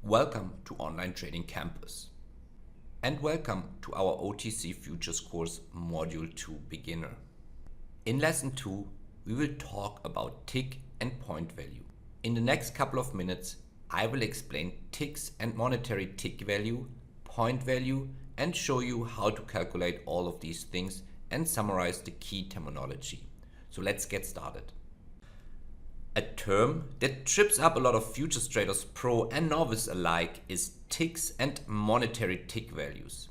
Welcome to Online Trading Campus and welcome to our OTC Futures course Module 2 Beginner. In Lesson 2, we will talk about tick and point value. In the next couple of minutes, I will explain ticks and monetary tick value, point value, and show you how to calculate all of these things and summarize the key terminology. So let's get started. A term that trips up a lot of futures traders, pro and novice alike, is ticks and monetary tick values.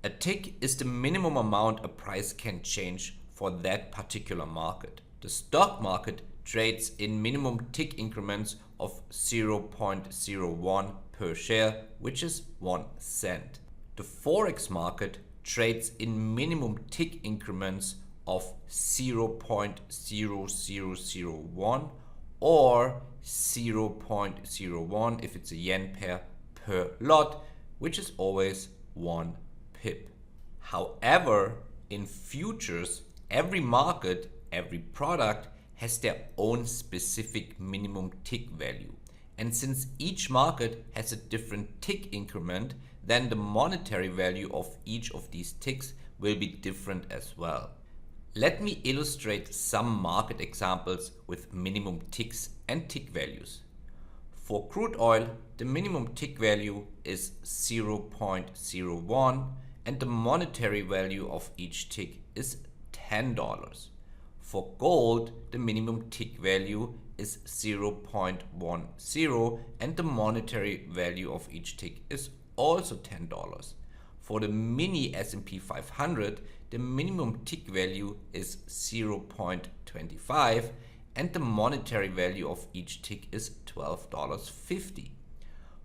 A tick is the minimum amount a price can change for that particular market. The stock market trades in minimum tick increments of 0.01 per share, which is 1 cent. The Forex market trades in minimum tick increments of 0.0001 or 0.01 if it's a yen pair per lot, which is always 1 pip. However, in futures, every market, every product has their own specific minimum tick value. And since each market has a different tick increment, then the monetary value of each of these ticks will be different as well. Let me illustrate some market examples with minimum ticks and tick values. For crude oil, the minimum tick value is 0.01 and the monetary value of each tick is $10. For gold, the minimum tick value is 0.10 and the monetary value of each tick is also $10. For the mini S&P 500, the minimum tick value is 0.25 and the monetary value of each tick is $12.50.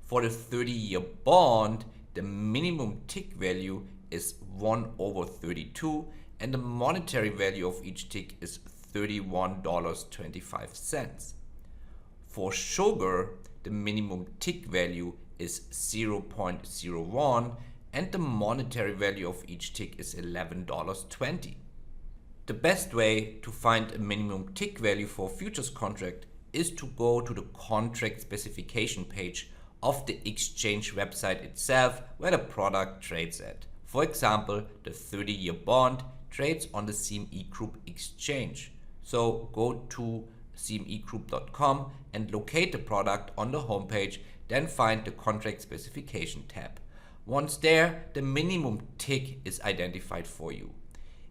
For the 30-year bond, the minimum tick value is 1/32 and the monetary value of each tick is $31.25. For sugar, the minimum tick value is 0.01 and the monetary value of each tick is $11.20. The best way to find a minimum tick value for a futures contract is to go to the contract specification page of the exchange website itself where the product trades at. For example, the 30-year bond trades on the CME Group exchange. So go to cmegroup.com and locate the product on the homepage, then find the contract specification tab. Once there, the minimum tick is identified for you.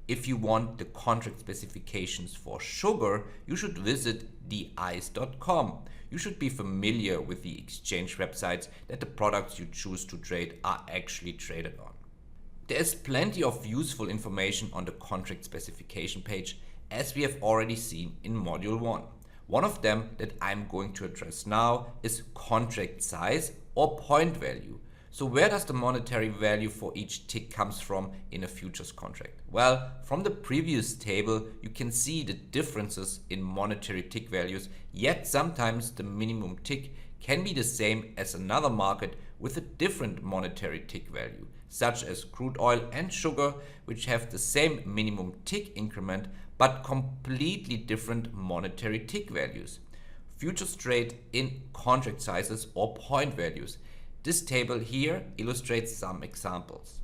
If you want the contract specifications for sugar, you should visit theice.com. You should be familiar with the exchange websites that the products you choose to trade are actually traded on. There is plenty of useful information on the contract specification page, as we have already seen in Module 1. One of them that I'm going to address now is contract size or point value. So where does the monetary value for each tick comes from in a futures contract? Well, from the previous table, you can see the differences in monetary tick values, yet sometimes the minimum tick can be the same as another market with a different monetary tick value, such as crude oil and sugar, which have the same minimum tick increment but completely different monetary tick values. Futures trade in contract sizes or point values. This table here illustrates some examples.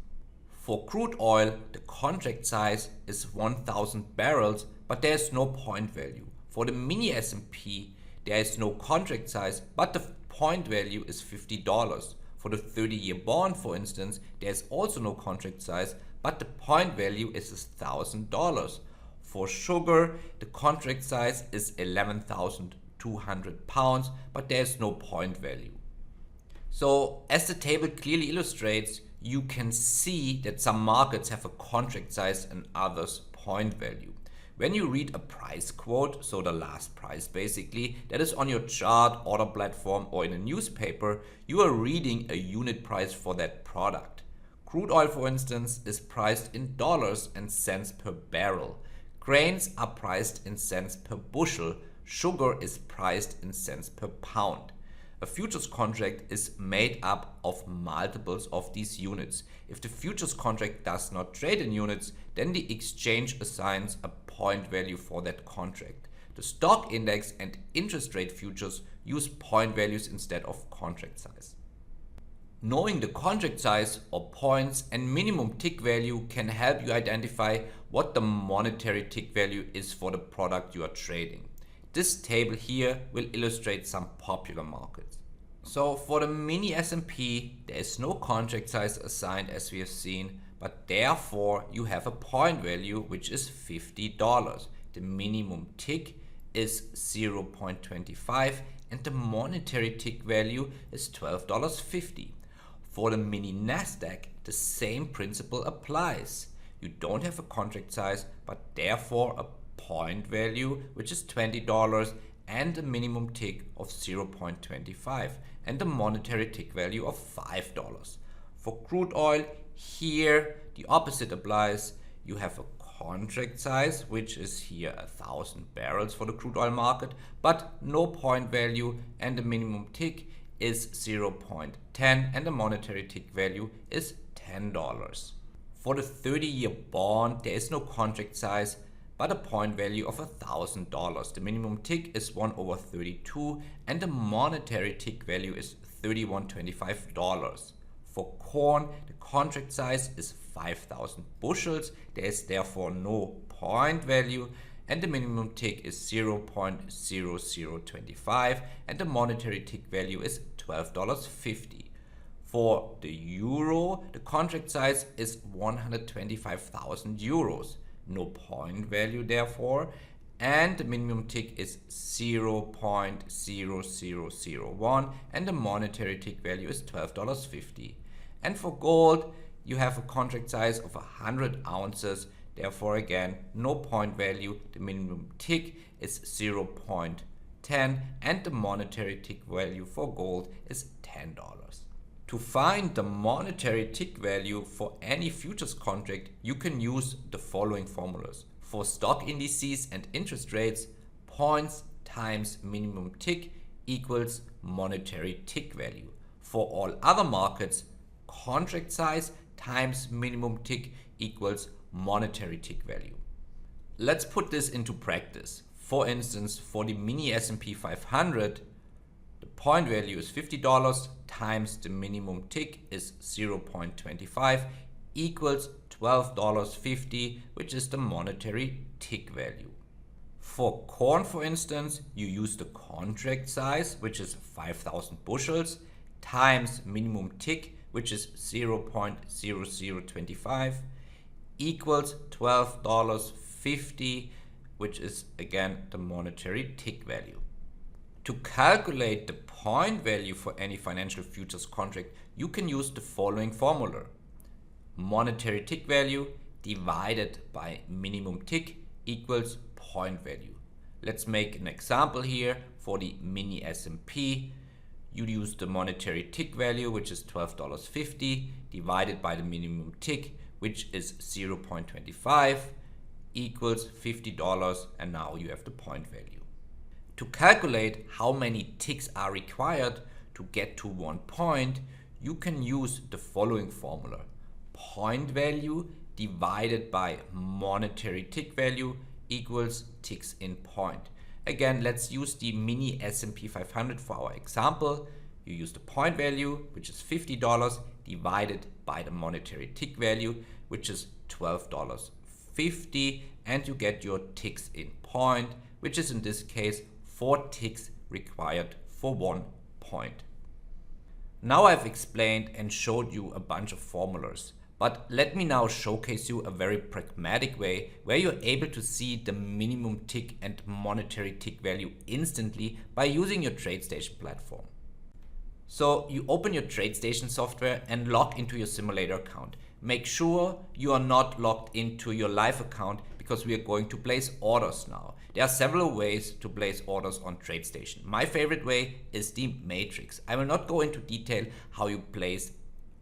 For crude oil, the contract size is 1,000 barrels, but there is no point value. For the mini S&P, there is no contract size, but the point value is $50. For the 30-year bond, for instance, there is also no contract size, but the point value is $1,000. For sugar, the contract size is 11,200 pounds, but there is no point value. So, as the table clearly illustrates, you can see that some markets have a contract size and others point value. When you read a price quote, so the last price basically, that is on your chart, order platform or in a newspaper, you are reading a unit price for that product. Crude oil, for instance, is priced in dollars and cents per barrel. Grains are priced in cents per bushel. Sugar is priced in cents per pound. A futures contract is made up of multiples of these units. If the futures contract does not trade in units, then the exchange assigns a point value for that contract. The stock index and interest rate futures use point values instead of contract size. Knowing the contract size or points and minimum tick value can help you identify what the monetary tick value is for the product you are trading. This table here will illustrate some popular markets. So for the mini S&P, there is no contract size assigned as we have seen, but therefore you have a point value which is $50. The minimum tick is 0.25 and the monetary tick value is $12.50. For the mini Nasdaq, the same principle applies. You don't have a contract size, but therefore a point value which is $20 and a minimum tick of 0.25 and the monetary tick value of $5. For crude oil, here the opposite applies. You have a contract size which is here 1,000 barrels for the crude oil market, but no point value, and the minimum tick is 0.10 and the monetary tick value is $10. For the 30-year bond, there is no contract size but a point value of $1,000. The minimum tick is 1/32 and the monetary tick value is $31.25. For corn, the contract size is 5,000 bushels. There is therefore no point value and the minimum tick is 0.0025 and the monetary tick value is $12.50. For the euro, the contract size is 125,000 euros. No point value therefore, and the minimum tick is 0.0001 and the monetary tick value is $12.50. And for gold, you have a contract size of 100 ounces. Therefore, again, no point value. The minimum tick is 0.10 and the monetary tick value for gold is $10. To find the monetary tick value for any futures contract, you can use the following formulas. For stock indices and interest rates, points times minimum tick equals monetary tick value. For all other markets, contract size times minimum tick equals monetary tick value. Let's put this into practice. For instance, for the mini S&P 500, the point value is $50 times the minimum tick is 0.25 equals $12.50, which is the monetary tick value. For corn, for instance, you use the contract size, which is 5,000 bushels, times minimum tick, which is 0.0025, equals $12.50, which is again the monetary tick value. To calculate the point value for any financial futures contract, you can use the following formula. Monetary tick value divided by minimum tick equals point value. Let's make an example here. For the mini S&P, you use the monetary tick value, which is $12.50, divided by the minimum tick, which is 0.25, equals $50, and now you have the point value. To calculate how many ticks are required to get to 1 point, you can use the following formula. Point value divided by monetary tick value equals ticks in point. Again, let's use the mini S&P 500 for our example. You use the point value, which is $50, divided by the monetary tick value, which is $12.50, and you get your ticks in point, which is in this case 4 ticks required for 1 point. Now I've explained and showed you a bunch of formulas, but let me now showcase you a very pragmatic way where you're able to see the minimum tick and monetary tick value instantly by using your TradeStation platform. So you open your TradeStation software and log into your simulator account. Make sure you are not logged into your live account because we are going to place orders now. There are several ways to place orders on TradeStation. My favorite way is the matrix. I will not go into detail how you place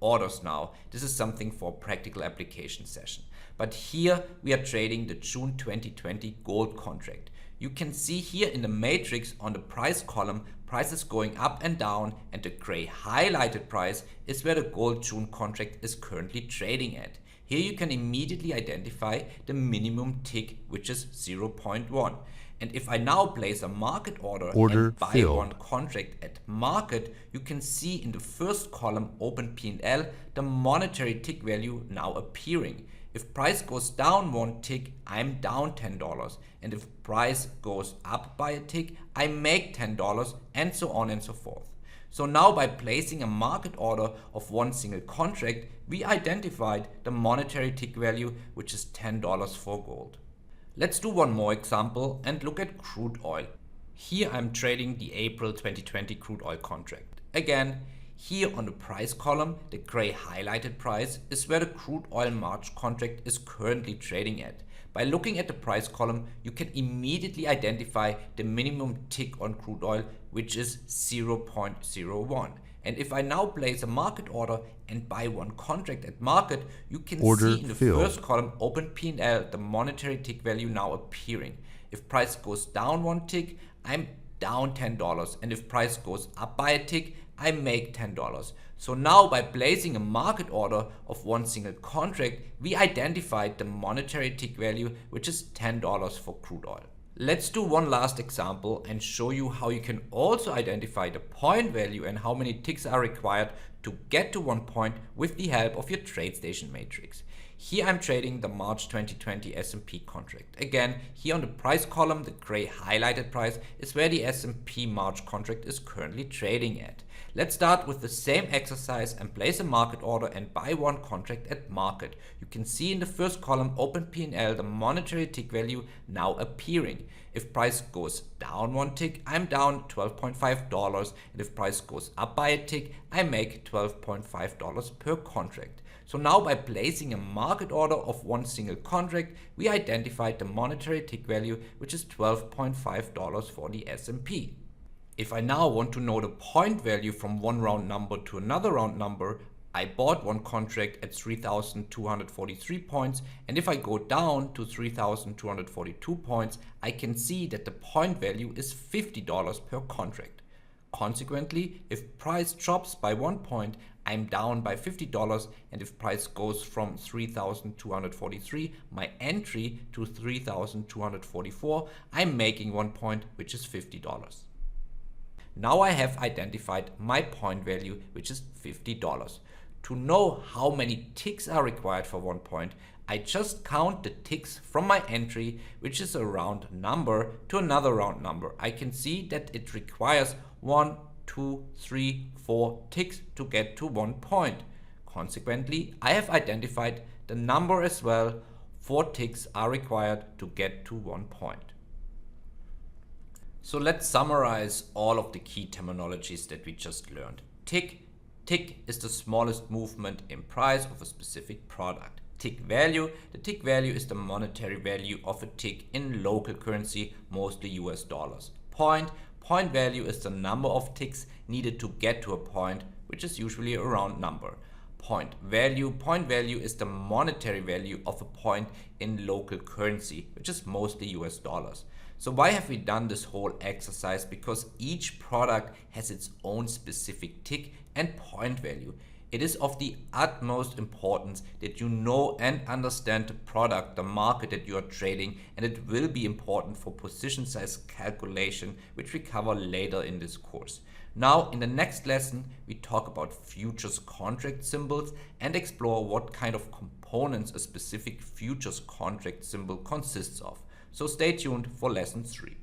orders now. This is something for a practical application session. But here we are trading the June 2020 gold contract. You can see here in the matrix on the price column, prices going up and down, and the gray highlighted price is where the gold June contract is currently trading at. Here you can immediately identify the minimum tick, which is 0.1. And if I now place a market order and buy filled. one contract at market, you can see in the first column open P&L the monetary tick value now appearing. If price goes down one tick, I'm down $10. And if price goes up by a tick, I make $10, and so on and so forth. So now by placing a market order of one single contract, we identified the monetary tick value, which is $10 for gold. Let's do one more example and look at crude oil. Here I'm trading the April 2020 crude oil contract. Again, here on the price column, the gray highlighted price is where the crude oil March contract is currently trading at. By looking at the price column, you can immediately identify the minimum tick on crude oil, which is 0.01. And if I now place a market order and buy one contract at market, you can see in the first column open P&L the monetary tick value now appearing. If price goes down one tick, I'm down $10, and if price goes up by a tick, I make $10. So now by placing a market order of one single contract, we identified the monetary tick value, which is $10 for crude oil. Let's do one last example and show you how you can also identify the point value and how many ticks are required to get to one point with the help of your TradeStation matrix. Here I'm trading the March 2020 S&P contract. Again, here on the price column, the gray highlighted price is where the S&P March contract is currently trading at. Let's start with the same exercise and place a market order and buy one contract at market. You can see in the first column open P&L the monetary tick value now appearing. If price goes down one tick, I'm down $12.5, and if price goes up by a tick, I make $12.5 per contract. So now by placing a market order of one single contract, we identified the monetary tick value, which is $12.5 for the S&P. If I now want to know the point value from one round number to another round number, I bought one contract at 3,243 points, and if I go down to 3,242 points, I can see that the point value is $50 per contract. Consequently, if price drops by 1 point, I'm down by $50, and if price goes from 3,243, my entry, to 3,244, I'm making 1 point, which is $50. Now I have identified my point value, which is $50. To know how many ticks are required for 1 point, I just count the ticks from my entry, which is a round number, to another round number. I can see that it requires 1, 2, 3, 4 ticks to get to 1 point. Consequently, I have identified the number as well. 4 ticks are required to get to 1 point. So let's summarize all of the key terminologies that we just learned. Tick is the smallest movement in price of a specific product. Tick value, the tick value is the monetary value of a tick in local currency, mostly US dollars. Point value is the number of ticks needed to get to a point, which is usually a round number. Point value is the monetary value of a point in local currency, which is mostly US dollars. So why have we done this whole exercise? Because each product has its own specific tick and point value. It is of the utmost importance that you know and understand the product, the market that you are trading, and it will be important for position size calculation, which we cover later in this course. Now, in the next lesson, we talk about futures contract symbols and explore what kind of components a specific futures contract symbol consists of. So stay tuned for lesson 3.